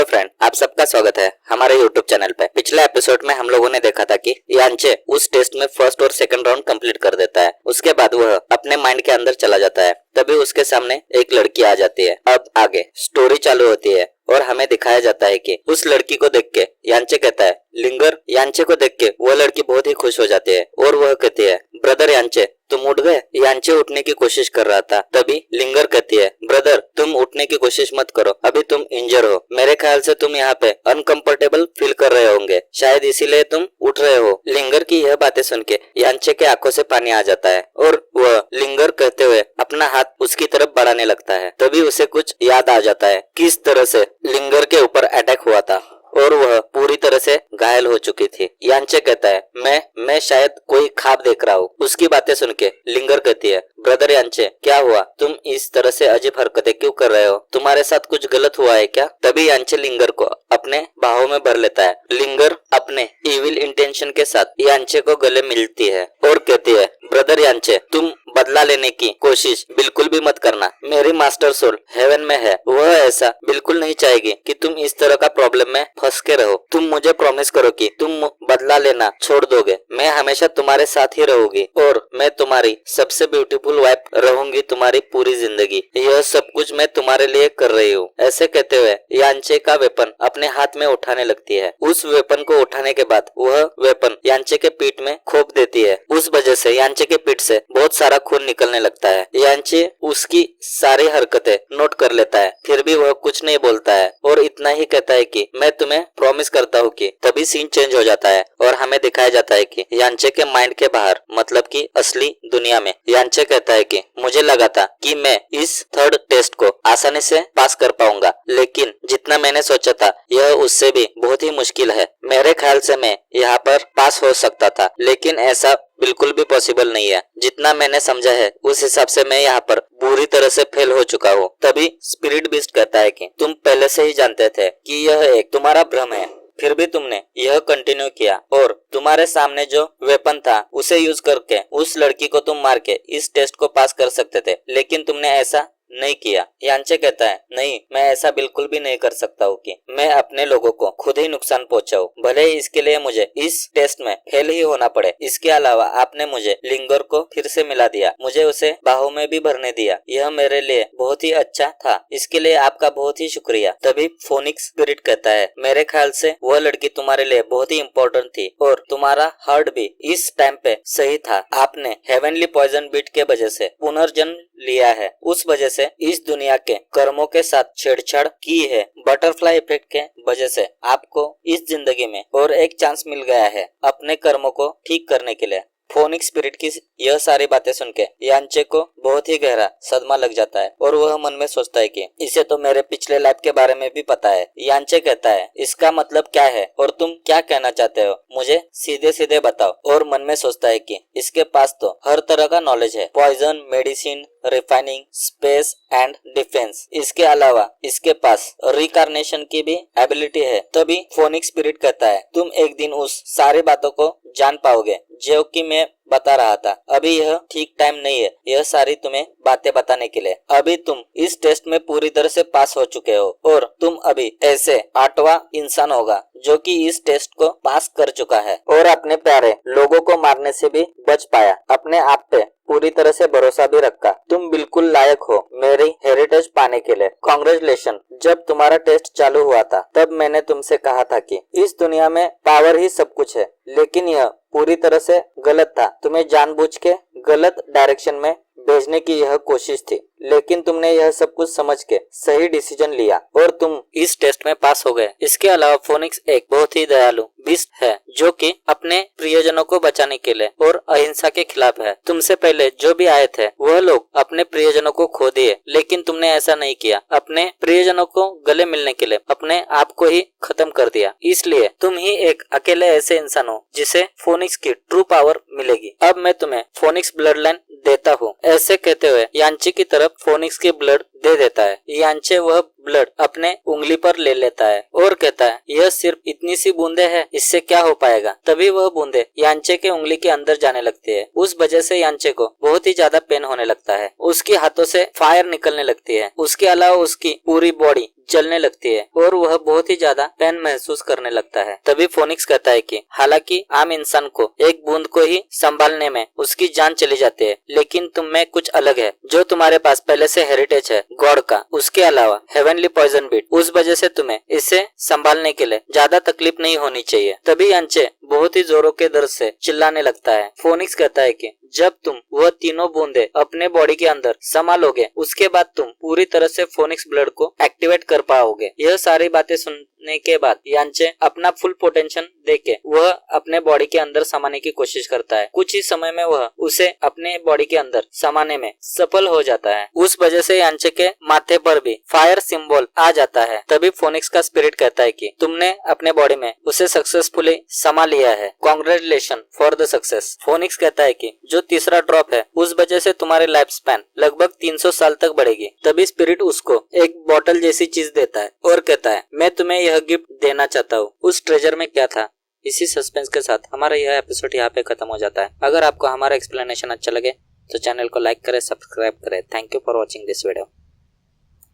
Friend, आप सबका स्वागत है हमारे YouTube चैनल पे। पिछले एपिसोड में हम लोगों ने देखा था कि यांचे उस टेस्ट में फर्स्ट और सेकंड राउंड कंप्लीट कर देता है। उसके बाद वह अपने माइंड के अंदर चला जाता है। तभी उसके सामने एक लड़की आ जाती है। अब आगे स्टोरी चालू होती है और हमें दिखाया जाता है कि उस लड़की को देख के यांचे कहता है लिंगर। यांचे को देख के वो लड़की बहुत ही खुश हो जाती है और वह कहती है ब्रदर यांचे तुम उठ गए। यांचे उठने की कोशिश कर रहा था। तभी लिंगर कहती है ब्रदर तुम उठने की कोशिश मत करो, अभी तुम इंजर हो। मेरे ख्याल से तुम यहाँ पे अनकंफर्टेबल फील कर रहे होंगे, शायद इसीलिए तुम उठ रहे हो। लिंगर की यह बातें सुन के यांचे के आंखों से पानी आ जाता है और वह लिंगर कहते हुए अपना हाथ उसकी तरफ बढ़ाने लगता है। तभी उसे कुछ याद आ जाता है किस तरह से लिंगर के ऊपर अटैक हुआ था और वह पूरी तरह से घायल हो चुकी थी। यांचे कहता है मैं शायद कोई ख्वाब देख रहा हूँ। उसकी बातें सुन के लिंगर कहती है ब्रदर यांचे क्या हुआ, तुम इस तरह से अजीब हरकतें क्यों कर रहे हो, तुम्हारे साथ कुछ गलत हुआ है क्या। तभी यांचे लिंगर को अपने बाहों में भर लेता है। लिंगर अपने इविल इंटेंशन के साथ यांचे को गले मिलती है और कहती है ब्रदर यांचे तुम बदला लेने की कोशिश बिल्कुल भी मत करना। मेरी मास्टर सोल हेवन में है, वह ऐसा बिल्कुल नहीं चाहेगी कि तुम इस तरह का प्रॉब्लम में फंस के रहो। तुम मुझे प्रॉमिस करो कि तुम बदला लेना छोड़ दोगे। मैं हमेशा तुम्हारे साथ ही रहूंगी और मैं तुम्हारी सबसे ब्यूटीफुल वाइफ रहूंगी तुम्हारी पूरी जिंदगी। यह सब कुछ मैं तुम्हारे लिए कर रही हूँ। ऐसे कहते हुए यांचे का वेपन अपने हाथ में उठाने लगती है। उस वेपन को उठाने के बाद वह वेपन यांचे के पीठ में खोप देती है। उस वजह से यांचे के पीठ से बहुत सारा खून निकलने लगता है। यांचे उसकी सारी हरकतें नोट कर लेता है, फिर भी वह कुछ नहीं बोलता है और इतना ही कहता है कि मैं तुम्हें प्रॉमिस करता हूँ कि। तभी सीन चेंज हो जाता है और हमें दिखाया जाता है कि यांचे के माइंड के बाहर मतलब कि असली दुनिया में यांचे कहता है कि मुझे लगा था कि मैं इस थर्ड टेस्ट को आसानी से पास कर पाऊंगा, लेकिन जितना मैंने सोचा था यह उससे भी बहुत ही मुश्किल है। मेरे ख्याल से मैं यहाँ पर पास हो सकता था, लेकिन ऐसा बिल्कुल भी पॉसिबल नहीं है। जितना मैंने समझा है उस हिसाब से मैं यहाँ पर बुरी तरह से फेल हो चुका हूँ। तभी स्पिरिट बीस्ट कहता है कि तुम पहले से ही जानते थे कि यह एक तुम्हारा भ्रम है, फिर भी तुमने यह कंटिन्यू किया और तुम्हारे सामने जो वेपन था उसे यूज करके उस लड़की को तुम मार के इस टेस्ट को पास कर सकते थे, लेकिन तुमने ऐसा नहीं किया। यांचे कहता है नहीं, मैं ऐसा बिल्कुल भी नहीं कर सकता हूँ कि मैं अपने लोगों को खुद ही नुकसान पहुंचाऊं, भले ही इसके लिए मुझे इस टेस्ट में फेल ही होना पड़े। इसके अलावा आपने मुझे लिंगर को फिर से मिला दिया, मुझे उसे बाहों में भी भरने दिया, यह मेरे लिए बहुत ही अच्छा था। इसके लिए आपका बहुत ही शुक्रिया। तभी फोनिक्स स्पिरिट कहता है मेरे ख्याल से वह लड़की तुम्हारे लिए बहुत ही इम्पोर्टेंट थी और तुम्हारा हार्ट भी इस टाइम पे सही था। आपने हेवनली पॉइजन बीट के वजह से पुनर्जन्म लिया है, उस वजह से इस दुनिया के कर्मों के साथ छेड़छाड़ की है। बटरफ्लाई इफेक्ट के वजह से आपको इस जिंदगी में और एक चांस मिल गया है अपने कर्मों को ठीक करने के लिए। फोनिक्स स्पिरिट की यह सारी बातें सुन के यांचे को बहुत ही गहरा सदमा लग जाता है और वह मन में सोचता है कि इसे तो मेरे पिछले लाइफ के बारे में भी पता है। यांचे कहता है इसका मतलब क्या है और तुम क्या कहना चाहते हो, मुझे सीधे सीधे बताओ। और मन में सोचता है कि इसके पास तो हर तरह का नॉलेज है, poison, medicine, refining, space and defence. इसके अलावा इसके पास रिकार्नेशन की भी एबिलिटी है। तभी फोनिक्स स्पिरिट कहता है तुम एक दिन उस सारी बातों को जान पाओगे जो कि मैं बता रहा था। अभी यह ठीक टाइम नहीं है यह सारी तुम्हें बातें बताने के लिए। अभी तुम इस टेस्ट में पूरी तरह से पास हो चुके हो और तुम अभी ऐसे 8वां इंसान होगा जो कि इस टेस्ट को पास कर चुका है और अपने प्यारे लोगों को मारने से भी बच पाया। अपने आप पे पूरी तरह से भरोसा भी रखा। तुम बिल्कुल लायक हो मेरी हेरिटेज पाने के लिए। कांग्रेचुलेशन। जब तुम्हारा टेस्ट चालू हुआ था तब मैंने तुमसे कहा था कि इस दुनिया में पावर ही सब कुछ है, लेकिन यह पूरी तरह से गलत था। तुम्हें जानबूझ के गलत डायरेक्शन में भेजने की यह कोशिश थी, लेकिन तुमने यह सब कुछ समझ के सही डिसीजन लिया और तुम इस टेस्ट में पास हो गए। इसके अलावा फोनिक्स एक बहुत ही दयालु बीस्ट है जो कि अपने प्रियजनों को बचाने के लिए और अहिंसा के खिलाफ है। तुमसे पहले जो भी आए थे वह लोग अपने प्रियजनों को खो दिए, लेकिन तुमने ऐसा नहीं किया। अपने प्रियजनों को गले मिलने के लिए अपने आप को ही खत्म कर दिया। इसलिए तुम ही एक अकेले ऐसे इंसान हो जिसे फोनिक्स की ट्रू पावर मिलेगी। अब मैं तुम्हें फोनिक्स ब्लड लाइन देता हूँ। ऐसे कहते हुए यांची की तरफ फोनिक्स की ब्लड दे देता है। यांचे वह ब्लड अपने उंगली पर ले लेता है और कहता है यह सिर्फ इतनी सी बूंदे है, इससे क्या हो पाएगा। तभी वह बूंदे यांचे के उंगली के अंदर जाने लगती है। उस वजह से यांचे को बहुत ही ज्यादा पेन होने लगता है। उसके हाथों से फायर निकलने लगती है। उसके अलावा उसकी पूरी बॉडी जलने लगती है और वह बहुत ही ज्यादा पेन महसूस करने लगता है। तभी फोनिक्स कहता है कि हालांकि आम इंसान को एक बूंद को ही संभालने में उसकी जान चली जाती है, लेकिन तुम में कुछ अलग है जो तुम्हारे पास पहले से हेरिटेज है गॉड का, उसके अलावा हेवनली पॉइजन बीट। उस वजह से तुम्हें इसे संभालने के लिए ज्यादा तकलीफ नहीं होनी चाहिए। तभी यांचे बहुत ही जोरों के दर्द से चिल्लाने लगता है। फोनिक्स कहता है कि जब तुम वह तीनों बूंदे अपने बॉडी के अंदर समा लोगे, उसके बाद तुम पूरी तरह से फोनिक्स ब्लड को एक्टिवेट कर पाओगे। यह सारी बातें सुनने के बाद यांचे अपना फुल पोटेंशियल देके वह अपने बॉडी के अंदर समाने की कोशिश करता है। कुछ ही समय में वह उसे अपने बॉडी के अंदर समाने में सफल हो जाता है। उस वजह से यांचे के माथे पर भी फायर सिंबल आ जाता है। तभी फोनिक्स का स्पिरिट कहता है कि तुमने अपने बॉडी में उसे सक्सेसफुली समा लिया है, congratulation for the success. Phoenix कहता है कि जो तीसरा ड्रॉप है उस वजह से तुम्हारी लाइफ स्पैन लगभग 300 साल तक बढ़ेगी। तभी स्पिरिट उसको एक बॉटल जैसी चीज देता है और कहता है मैं तुम्हें यह गिफ्ट देना चाहता हूँ। उस ट्रेजर में क्या था? इसी सस्पेंस के साथ हमारा यह एपिसोड यहाँ पे खत्म हो जाता है। अगर आपको हमारा एक्सप्लेनेशन अच्छा लगे तो चैनल को लाइक करें, सब्सक्राइब करें। Thank you for watching this video.